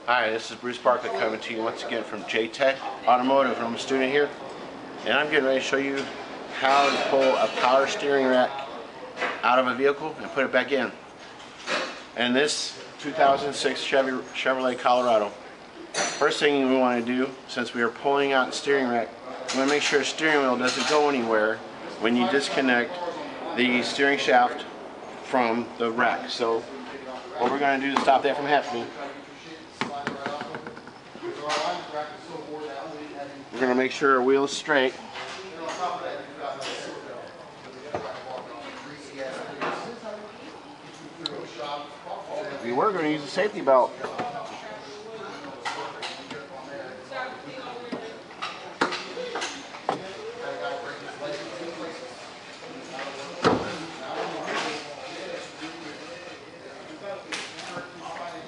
Hi, this is Bruce Barkley coming to you once again from J-Tech Automotive. I'm a student here, and I'm getting ready to show you how to pull a power steering rack out of a vehicle and put it back in. And this 2006 Chevrolet Colorado. First thing we want to do, since we are pulling out the steering rack, we want to make sure the steering wheel doesn't go anywhere when you disconnect the steering shaft from the rack. So what we're going to do to stop that from happening, we're going to make sure our wheel is straight. We were going to use a safety belt.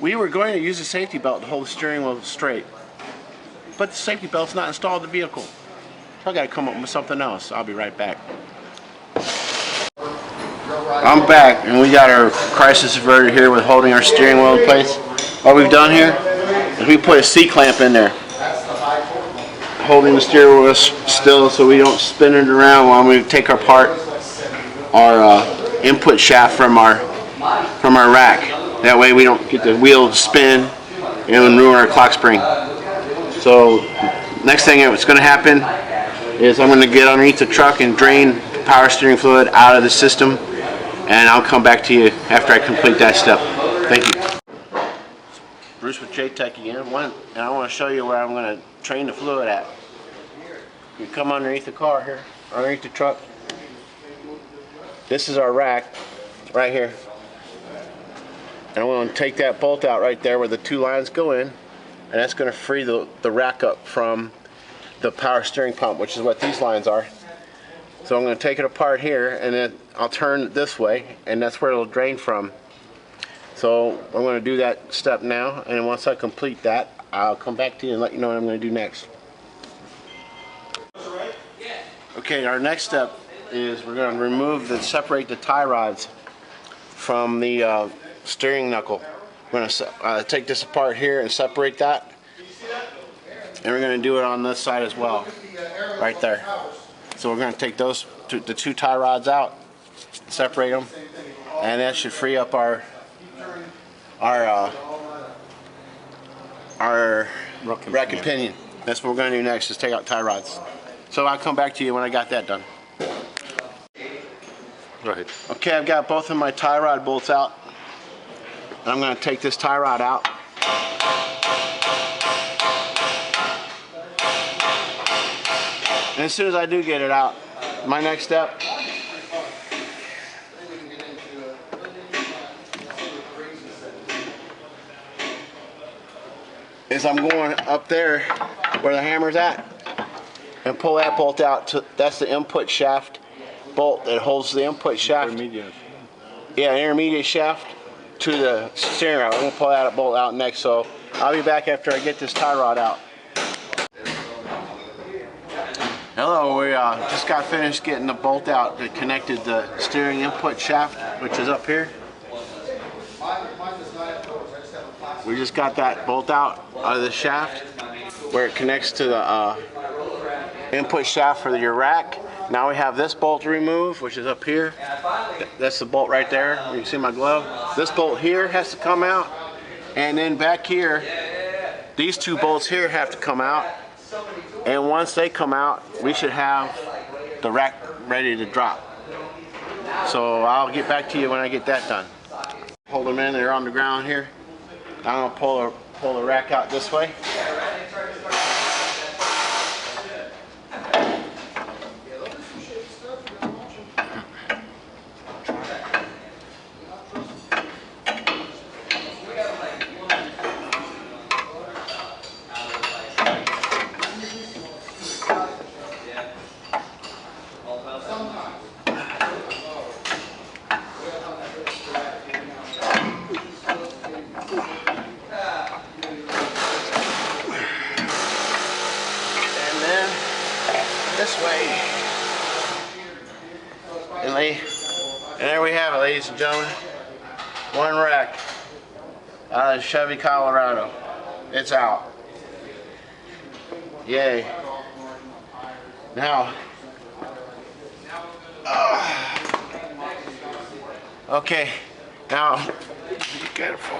We were going to use a safety belt to hold the steering wheel straight, but the safety belt's not installed in the vehicle. So I got to come up with something else. I'll be right back. I'm back, and we got our crisis averter here with holding our steering wheel in place. What we've done here is we put a C-clamp in there, holding the steering wheel still so we don't spin it around while we take apart our input shaft from our rack. That way we don't get the wheel to spin and ruin our clock spring. So next thing that's going to happen is I'm going to get underneath the truck and drain power steering fluid out of the system, and I'll come back to you after I complete that step. Thank you. Bruce with J-Tech again, and I want to show you where I'm going to drain the fluid at. You come underneath the car here, underneath the truck. This is our rack right here. And I'm going to take that bolt out right there where the two lines go in, and that's going to free the rack up from the power steering pump, which is what these lines are. So I'm going to take it apart here, and then I'll turn it this way, and that's where it'll drain from. So I'm going to do that step now, and once I complete that, I'll come back to you and let you know what I'm going to do next. Okay, our next step is we're going to separate the tie rods from the steering knuckle. We're going to take this apart here and separate that, and we're going to do it on this side as well, right there. So we're going to take the two tie rods out, separate them, and that should free up our rack and pinion. That's what we're going to do next, is take out tie rods. So I'll come back to you when I got that done. Go ahead. Okay, I've got both of my tie rod bolts out. I'm going to take this tie rod out. And as soon as I do get it out, my next step is I'm going up there where the hammer's at and pull that bolt out. That's the input shaft bolt that holds the input shaft. Intermediate. Yeah, intermediate shaft to the steering rod. I'm going to pull that bolt out next, so I'll be back after I get this tie rod out. Hello, we just got finished getting the bolt out that connected the steering input shaft, which is up here. We just got that bolt out of the shaft where it connects to the input shaft for your rack. Now we have this bolt to remove, which is up here. That's the bolt right there. You can see my glove. This bolt here has to come out. And then back here, these two bolts here have to come out. And once they come out, we should have the rack ready to drop. So I'll get back to you when I get that done. Hold them in, they're on the ground here. I'm going to pull the rack out this way. This way. And there we have it, ladies and gentlemen. One rack out of Chevy Colorado. It's out. Yay. Now, okay, now, be careful,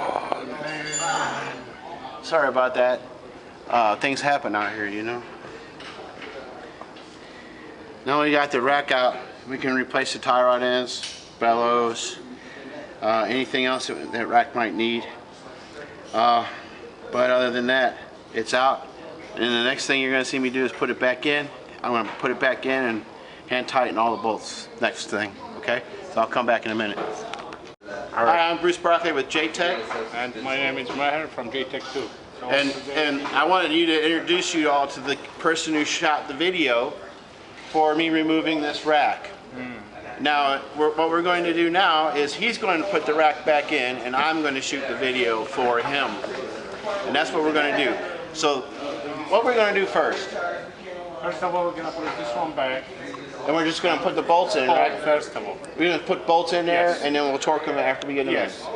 man. Sorry about that. Things happen out here, you know. Now we got the rack out, we can replace the tie rod ends, bellows, anything else that rack might need. But other than that, it's out. And the next thing you're going to see me do is put it back in. I'm going to put it back in and hand tighten all the bolts. Next thing, okay? So I'll come back in a minute. Hi, I'm Bruce Barclay with J-Tech. And my name is Maher from J-Tech 2. So and I wanted you to introduce you all to the person who shot the video for me removing this rack. Now, what we're going to do now is he's going to put the rack back in and I'm going to shoot the video for him. And that's what we're going to do. So, what we're going to do first? First of all, we're going to put this one back. And we're just going to put the bolts in, right? First of all. We're going to put bolts in there, Yes. and then we'll torque them after we get them Yes.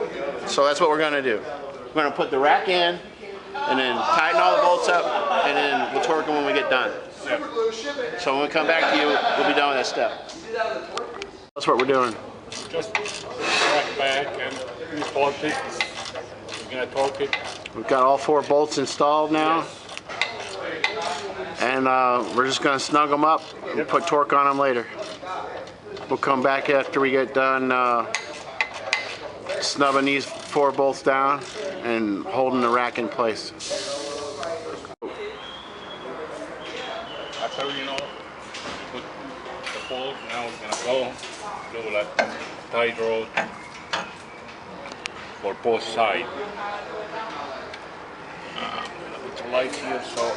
in. So that's what we're going to do. We're going to put the rack in, and then tighten all the bolts up, and then we'll torque them when we get done. Yep. So when we come back to you, we'll be done with that step. That's what we're doing. Just rack back and bolt it. We're going to torque it. We've got all 4 bolts installed now. And we're just going to snug them up and put torque on them later. We'll come back after we get done snubbing these 4 bolts down and holding the rack in place. After you know, put the bolt, now we're going to go do like tie rod for both sides. I'm going to put the light here so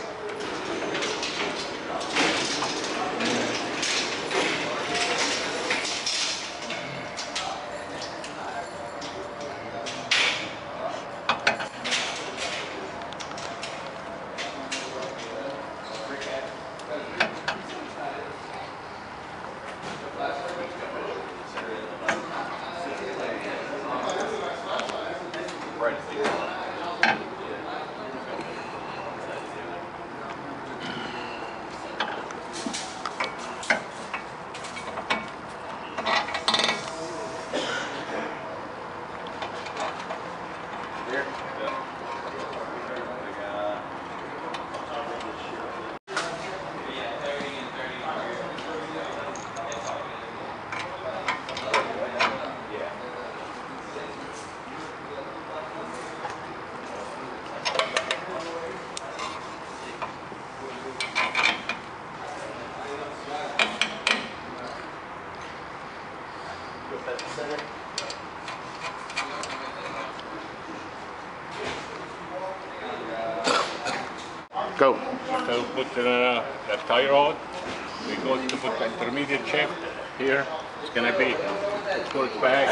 Go. So put the tie rod. We go to put the intermediate shaft here. It's going to be torque back.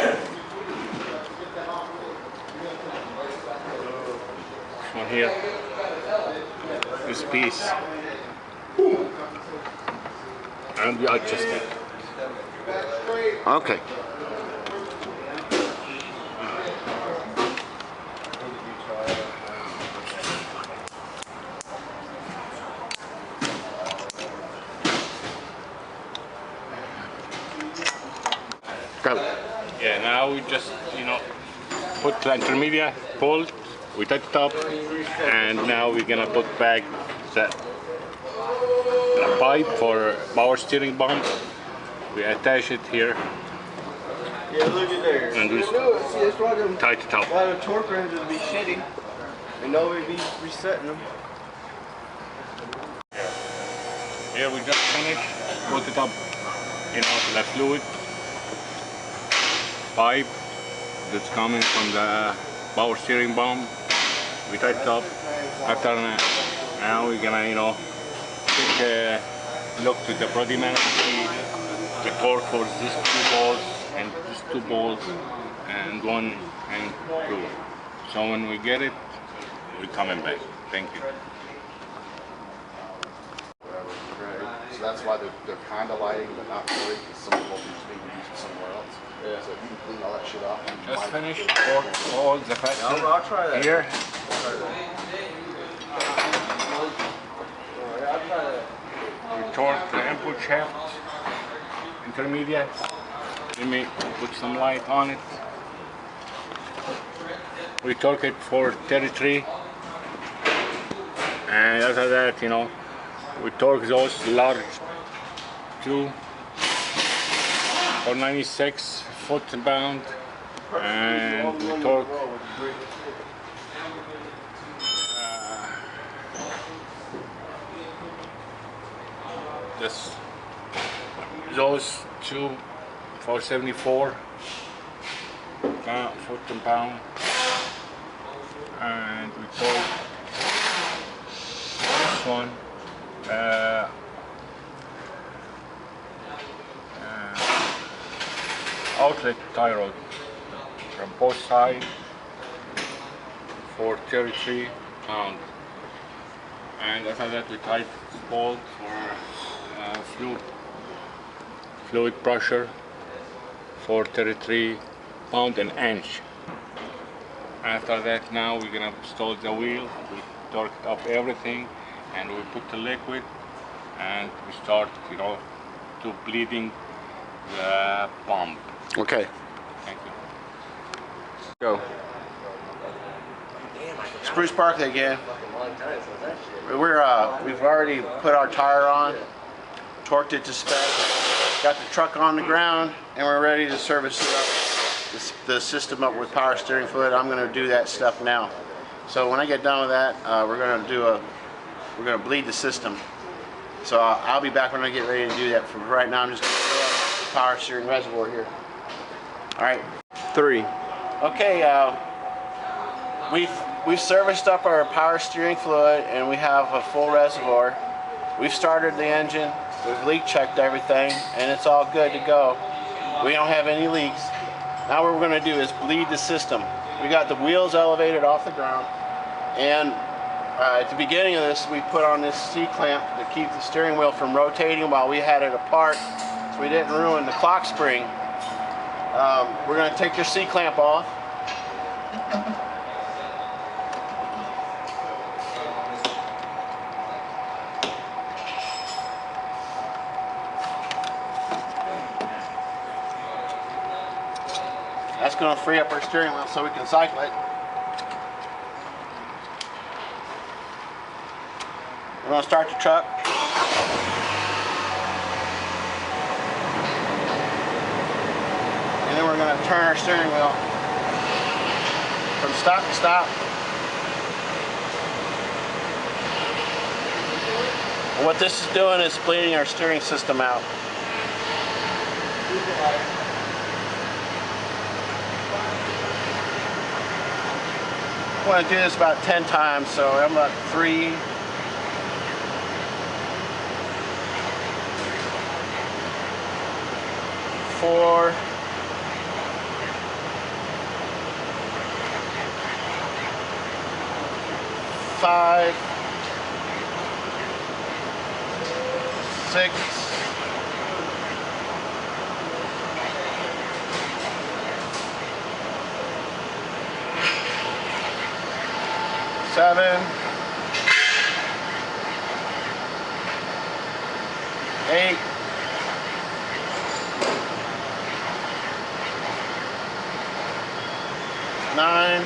This one here. This piece. And we adjust it. Okay. Go. Yeah, now we just, put the intermediate bolt, we touch it up, and now we're gonna put back the pipe for power steering pump. We attach it here. Yeah, look at there. And just See, that's why them, tight it up. why the torque wrenches would be shitty. We know we'd be resetting them. Here we just finished, put it up, the fluid pipe that's coming from the power steering pump. We tight it up. After now we're gonna, take a look to the rudiment, see the torque for these 2 bolts and these 2 bolts and 1 and 2. So when we get it, we're coming back. Thank you. So that's why they're kind of lighting, but not really, because some of them are being used somewhere else. Yeah. So if you can clean all that shit off. Just finished all the factory I'll try that. here. shaft, intermediate. Let me put some light on it. We torque it for 33, and after that, you know, we torque those large too for 96 foot-pound, and we torque just those two for 74 foot-pound, and we torque this one outlet tie rod from both sides for 33 pounds, and after that we tied bolt for fluid pressure for 33 pound an inch. After that, now we're gonna install the wheel. We torqued up everything, and we put the liquid, and we start, you know, to bleeding the pump. Okay, Thank you. go. Spruce Park again. We've already put our tire on, torqued it to spec, got the truck on the ground, and we're ready to service it up, the system up with power steering fluid. I'm going to do that stuff now. So when I get done with that, we're going to bleed the system. So I'll be back when I get ready to do that. For right now, I'm just going to fill up the power steering reservoir here. All right, 3. Okay, we've serviced up our power steering fluid, and we have a full reservoir. We've started the engine, we've leak checked everything, and it's all good to go. We don't have any leaks. Now what we're going to do is bleed the system. We got the wheels elevated off the ground, and at the beginning of this we put on this C-clamp to keep the steering wheel from rotating while we had it apart, so we didn't ruin the clock spring. We're going to take your C-clamp off. That's going to free up our steering wheel so we can cycle it. We're going to start the truck. And then we're going to turn our steering wheel from stop to stop. And what this is doing is bleeding our steering system out. I want to do this about 10 times, so I'm about 3. 4. 5. 6. 7. 8. 9.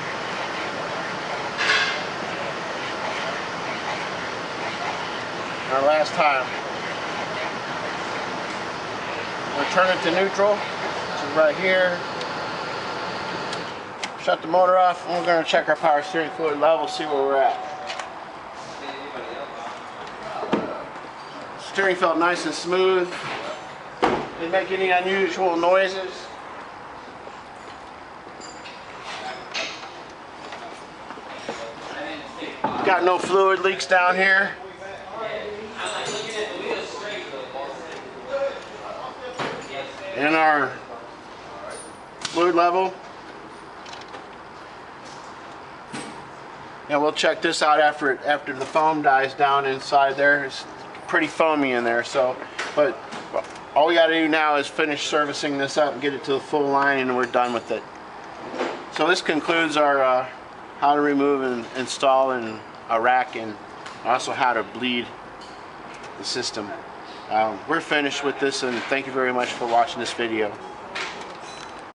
Our last time. We'll turn it to neutral, which is right here. Shut the motor off, and we're going to check our power steering fluid level, see where we're at. Steering felt nice and smooth. Didn't make any unusual noises. Got no fluid leaks down here. And our fluid level. And we'll check this out after the foam dies down inside there. It's pretty foamy in there, so but all we got to do now is finish servicing this up and get it to the full line, and we're done with it. So this concludes our how to remove and install a rack, and also how to bleed the system. We're finished with this, and thank you very much for watching this video.